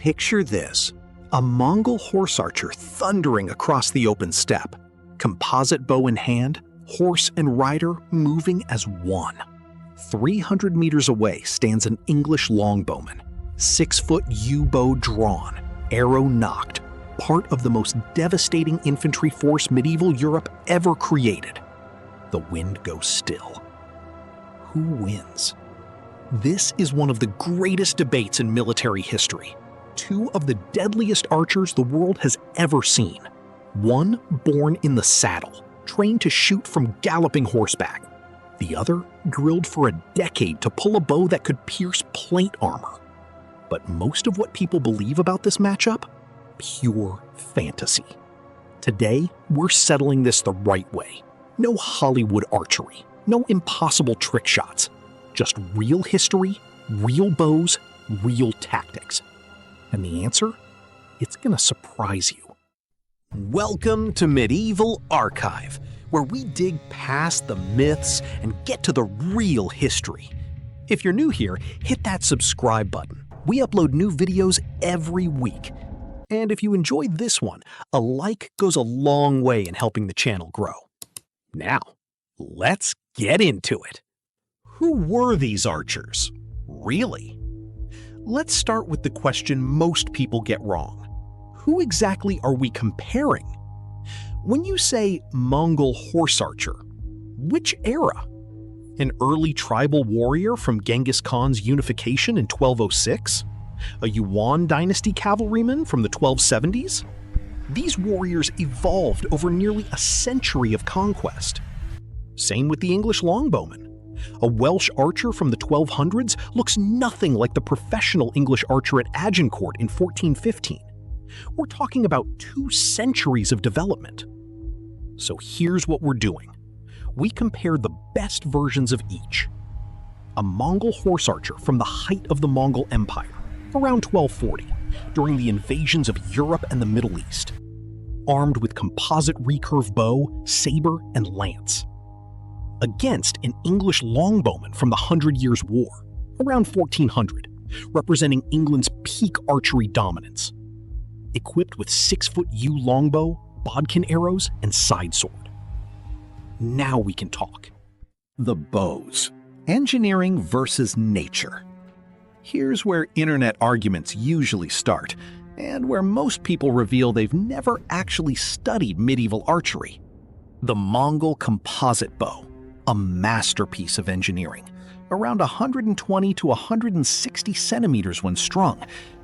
Picture this: a Mongol horse archer thundering across the open steppe, composite bow in hand, horse and rider moving as one. 300 meters away stands an English Longbowman, 6-foot yew-bow drawn, arrow nocked, part of the most devastating infantry force medieval Europe ever created. The wind goes still. Who wins? This is one of the greatest debates in military history. Two of the deadliest archers the world has ever seen. One born in the saddle, trained to shoot from galloping horseback. The other drilled for a decade to pull a bow that could pierce plate armor. But most of what people believe about this matchup? Pure fantasy. Today, we're settling this the right way. No Hollywood archery, no impossible trick shots. Just real history, real bows, real tactics. And the answer? It's gonna surprise you. Welcome to Medieval Archive, where we dig past the myths and get to the real history. If you're new here, hit that subscribe button. We upload new videos every week. And if you enjoyed this one, a like goes a long way in helping the channel grow. Now, let's get into it. Who were these archers? Really? Let's start with the question most people get wrong. Who exactly are we comparing? When you say Mongol Horse Archer, which era? An early tribal warrior from Genghis Khan's unification in 1206? A Yuan dynasty cavalryman from the 1270s? These warriors evolved over nearly a century of conquest. Same with the English Longbowman. A Welsh archer from the 1200s looks nothing like the professional English archer at Agincourt in 1415. We're talking about 2 centuries of development. So here's what we're doing. We compare the best versions of each. A Mongol horse archer from the height of the Mongol Empire, around 1240, during the invasions of Europe and the Middle East. Armed with composite recurve bow, saber, and lance. Against an English Longbowman from the 100 Years' War, around 1400, representing England's peak archery dominance. Equipped with 6-foot yew longbow, bodkin arrows, and side sword. Now we can talk. The bows. Engineering versus nature. Here's where internet arguments usually start, and where most people reveal they've never actually studied medieval archery. The Mongol composite bow, a masterpiece of engineering, around 120 to 160 centimeters when strung,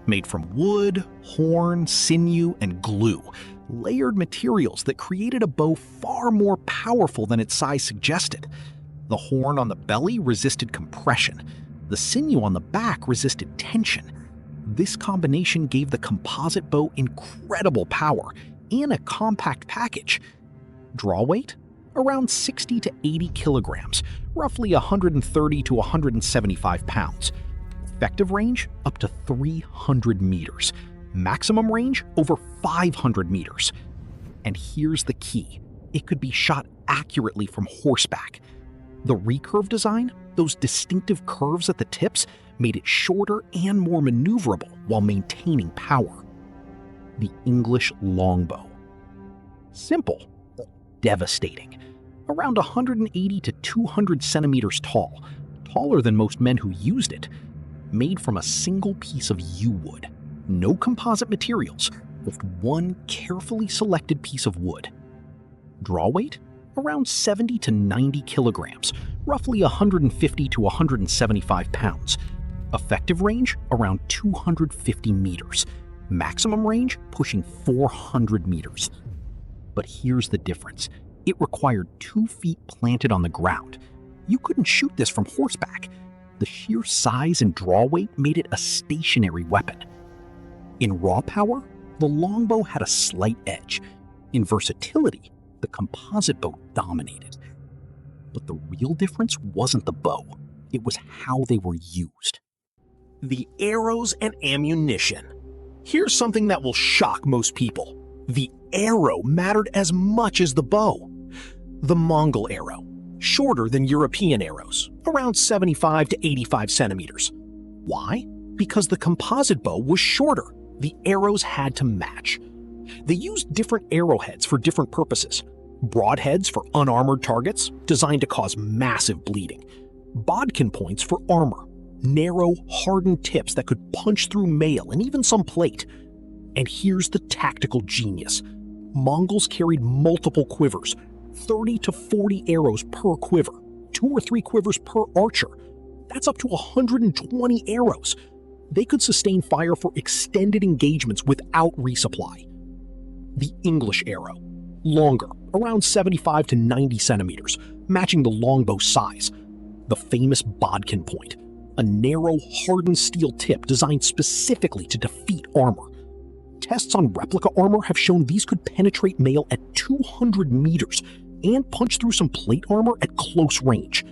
made from wood, horn, sinew, and glue, layered materials that created a bow far more powerful than its size suggested. The horn on the belly resisted compression. The sinew on the back resisted tension. This combination gave the composite bow incredible power in a compact package. Draw weight? Around 60 to 80 kilograms, roughly 130 to 175 pounds. Effective range? Up to 300 meters. Maximum range? Over 500 meters. And here's the key. It could be shot accurately from horseback. The recurve design, those distinctive curves at the tips, made it shorter and more maneuverable while maintaining power. The English longbow. Simple, devastating. Around 180 to 200 centimeters tall, taller than most men who used it. Made from a single piece of yew wood. No composite materials, just one carefully selected piece of wood. Draw weight? Around 70 to 90 kilograms, roughly 150 to 175 pounds. Effective range? Around 250 meters. Maximum range? Pushing 400 meters. But here's the difference. It required 2 feet planted on the ground. You couldn't shoot this from horseback. The sheer size and draw weight made it a stationary weapon. In raw power, the longbow had a slight edge. In versatility, the composite bow dominated. But the real difference wasn't the bow, it was how they were used. The arrows and ammunition. Here's something that will shock most people. The arrow mattered as much as the bow. The Mongol arrow, shorter than European arrows, around 75 to 85 centimeters. Why? Because the composite bow was shorter. The arrows had to match. They used different arrowheads for different purposes. Broadheads for unarmored targets, designed to cause massive bleeding. Bodkin points for armor. Narrow, hardened tips that could punch through mail and even some plate. And here's the tactical genius. Mongols carried multiple quivers, 30 to 40 arrows per quiver, 2 or 3 quivers per archer. That's up to 120 arrows. They could sustain fire for extended engagements without resupply. The English arrow, longer, around 75 to 90 centimeters, matching the longbow size. The famous bodkin point, a narrow, hardened steel tip designed specifically to defeat armor. Tests on replica armor have shown these could penetrate mail at 200 meters and punch through some plate armor at close range.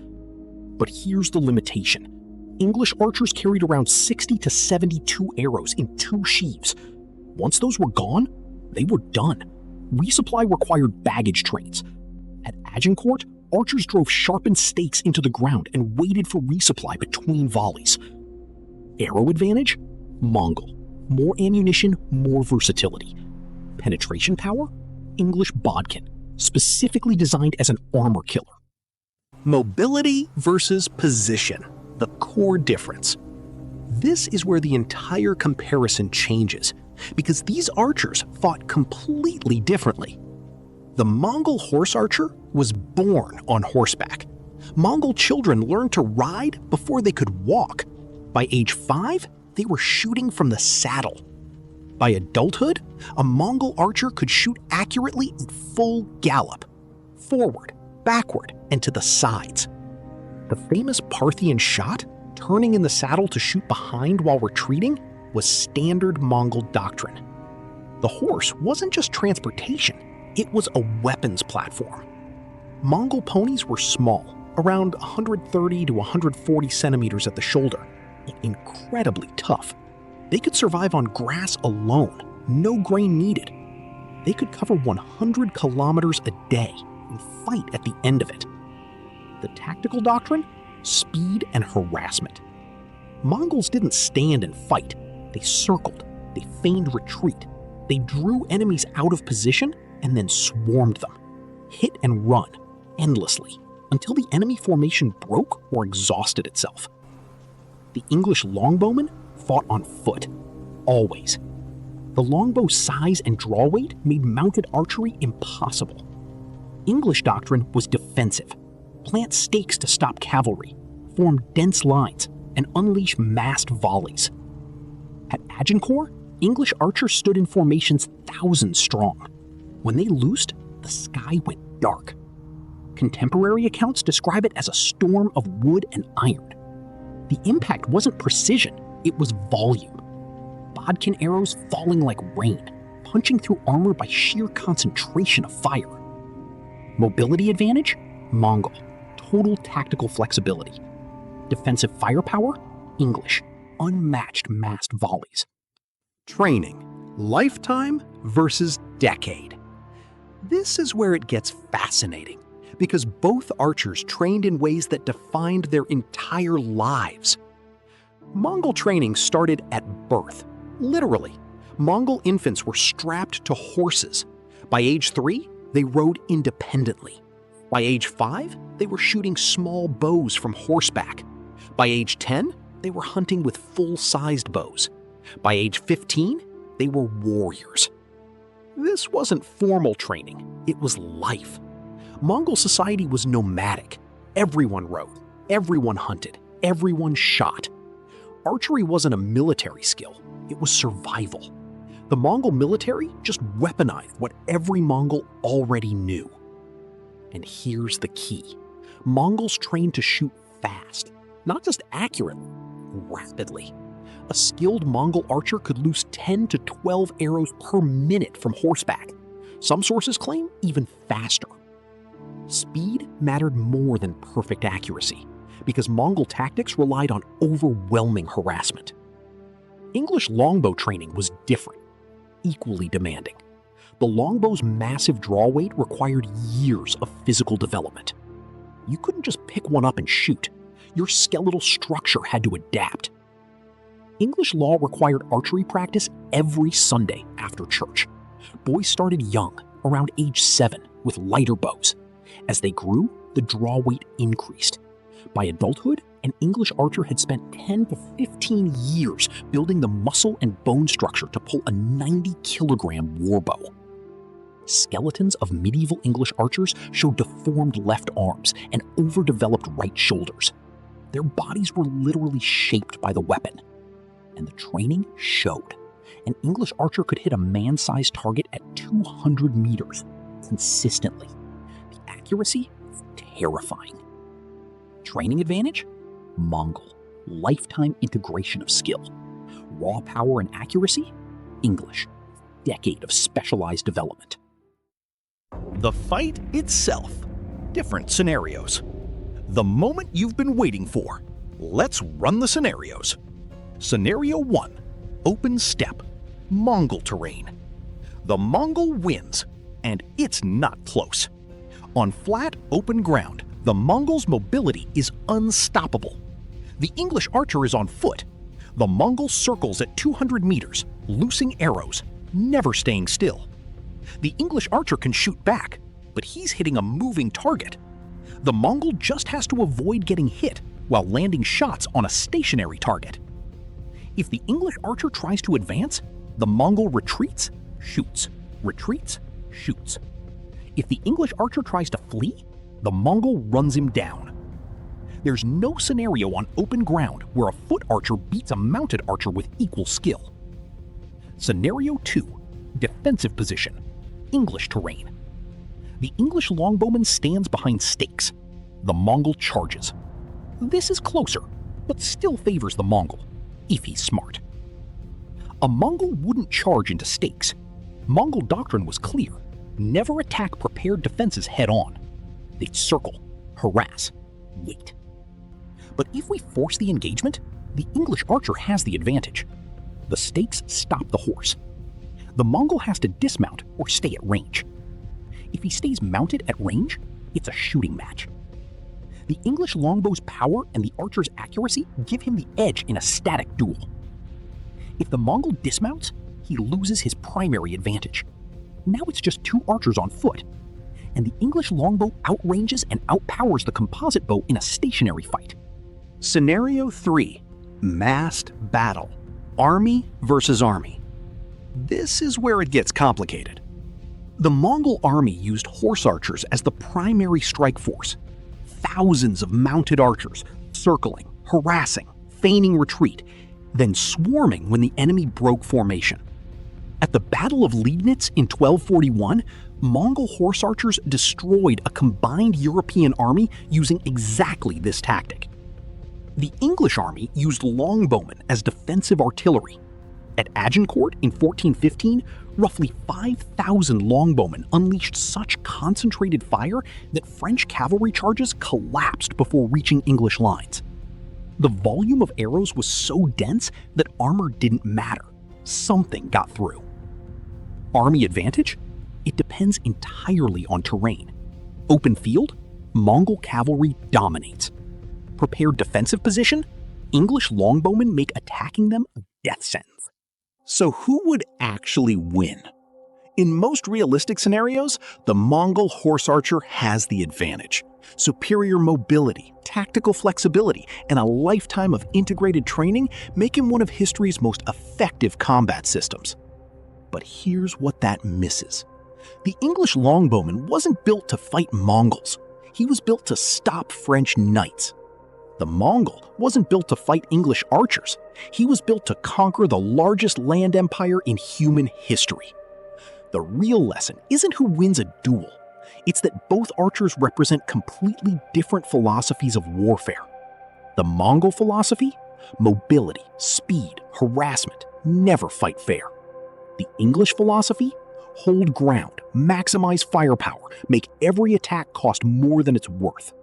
But here's the limitation. English archers carried around 60 to 72 arrows in 2 sheaves. Once those were gone, they were done. Resupply required baggage trains. At Agincourt, archers drove sharpened stakes into the ground and waited for resupply between volleys. Arrow advantage? Mongol. More ammunition, more versatility. Penetration power? English bodkin, specifically designed as an armor killer. Mobility versus position, the core difference. This is where the entire comparison changes, because these archers fought completely differently. The Mongol Horse Archer was born on horseback. Mongol children learned to ride before they could walk. By age 5, they were shooting from the saddle. By adulthood, a Mongol archer could shoot accurately at full gallop, forward, backward, and to the sides. The famous Parthian shot, turning in the saddle to shoot behind while retreating, was standard Mongol doctrine. The horse wasn't just transportation, it was a weapons platform. Mongol ponies were small, around 130 to 140 centimeters at the shoulder, and incredibly tough. They could survive on grass alone, no grain needed. They could cover 100 kilometers a day and fight at the end of it. The tactical doctrine? Speed and harassment. Mongols didn't stand and fight. They circled. They feigned retreat. They drew enemies out of position and then swarmed them. Hit and run, endlessly, until the enemy formation broke or exhausted itself. The English Longbowman fought on foot, always. The longbow's size and draw weight made mounted archery impossible. English doctrine was defensive. Plant stakes to stop cavalry, form dense lines, and unleash massed volleys. At Agincourt, English archers stood in formations thousands strong. When they loosed, the sky went dark. Contemporary accounts describe it as a storm of wood and iron. The impact wasn't precision, it was volume. Bodkin arrows falling like rain, punching through armor by sheer concentration of fire. Mobility advantage? Mongol. Total tactical flexibility. Defensive firepower? English. Unmatched massed volleys. Training. Lifetime versus decade. This is where it gets fascinating, because both archers trained in ways that defined their entire lives. Mongol training started at birth. Literally, Mongol infants were strapped to horses. By age 3, they rode independently. By age 5, they were shooting small bows from horseback. By age 10, they were hunting with full-sized bows. By age 15, they were warriors. This wasn't formal training, it was life. Mongol society was nomadic. Everyone rode, everyone hunted, everyone shot. Archery wasn't a military skill, it was survival. The Mongol military just weaponized what every Mongol already knew. And here's the key. Mongols trained to shoot fast, not just accurately, rapidly. A skilled Mongol archer could loose 10 to 12 arrows per minute from horseback. Some sources claim even faster. Speed mattered more than perfect accuracy, because Mongol tactics relied on overwhelming harassment. English longbow training was different, equally demanding. The longbow's massive draw weight required years of physical development. You couldn't just pick one up and shoot. Your skeletal structure had to adapt. English law required archery practice every Sunday after church. Boys started young, around age 7, with lighter bows. As they grew, the draw weight increased. By adulthood, an English archer had spent 10 to 15 years building the muscle and bone structure to pull a 90-kilogram warbow. Skeletons of medieval English archers showed deformed left arms and overdeveloped right shoulders. Their bodies were literally shaped by the weapon. And the training showed. An English archer could hit a man-sized target at 200 meters consistently. The accuracy was terrifying. Training advantage? Mongol. Lifetime integration of skill. Raw power and accuracy? English. Decade of specialized development. The fight itself. Different scenarios. The moment you've been waiting for. Let's run the scenarios. Scenario 1. Open steppe. Mongol terrain. The Mongol wins, and it's not close. On flat, open ground, the Mongols' mobility is unstoppable. The English archer is on foot. The Mongol circles at 200 meters, loosing arrows, never staying still. The English archer can shoot back, but he's hitting a moving target. The Mongol just has to avoid getting hit while landing shots on a stationary target. If the English archer tries to advance, the Mongol retreats, shoots, retreats, shoots. If the English archer tries to flee, the Mongol runs him down. There's no scenario on open ground where a foot archer beats a mounted archer with equal skill. Scenario 2. Defensive position. English terrain. The English longbowman stands behind stakes. The Mongol charges. This is closer, but still favors the Mongol, if he's smart. A Mongol wouldn't charge into stakes. Mongol doctrine was clear. Never attack prepared defenses head-on. They'd circle, harass, wait. But if we force the engagement, the English archer has the advantage. The stakes stop the horse. The Mongol has to dismount or stay at range. If he stays mounted at range, it's a shooting match. The English longbow's power and the archer's accuracy give him the edge in a static duel. If the Mongol dismounts, he loses his primary advantage. Now it's just 2 archers on foot, and the English longbow outranges and outpowers the composite bow in a stationary fight. Scenario 3. Massed battle. Army versus army. This is where it gets complicated. The Mongol army used horse archers as the primary strike force. Thousands of mounted archers, circling, harassing, feigning retreat, then swarming when the enemy broke formation. At the Battle of Liegnitz in 1241, Mongol horse archers destroyed a combined European army using exactly this tactic. The English army used longbowmen as defensive artillery. At Agincourt in 1415, roughly 5,000 longbowmen unleashed such concentrated fire that French cavalry charges collapsed before reaching English lines. The volume of arrows was so dense that armor didn't matter. Something got through. Army advantage? It depends entirely on terrain. Open field? Mongol cavalry dominates. Prepared defensive position? English longbowmen make attacking them a death sentence. So who would actually win? In most realistic scenarios, the Mongol horse archer has the advantage. Superior mobility, tactical flexibility, and a lifetime of integrated training make him one of history's most effective combat systems. But here's what that misses. The English longbowman wasn't built to fight Mongols. He was built to stop French knights. The Mongol wasn't built to fight English archers. He was built to conquer the largest land empire in human history. The real lesson isn't who wins a duel. It's that both archers represent completely different philosophies of warfare. The Mongol philosophy? Mobility, speed, harassment, never fight fair. The English philosophy? Hold ground, maximize firepower, make every attack cost more than it's worth.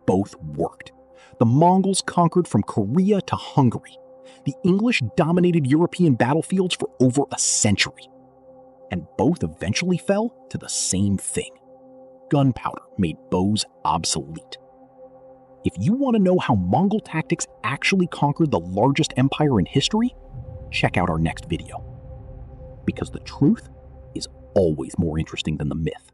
Both worked. The Mongols conquered from Korea to Hungary. The English dominated European battlefields for over a century. And both eventually fell to the same thing. Gunpowder made bows obsolete. If you want to know how Mongol tactics actually conquered the largest empire in history, check out our next video. Because the truth is always more interesting than the myth.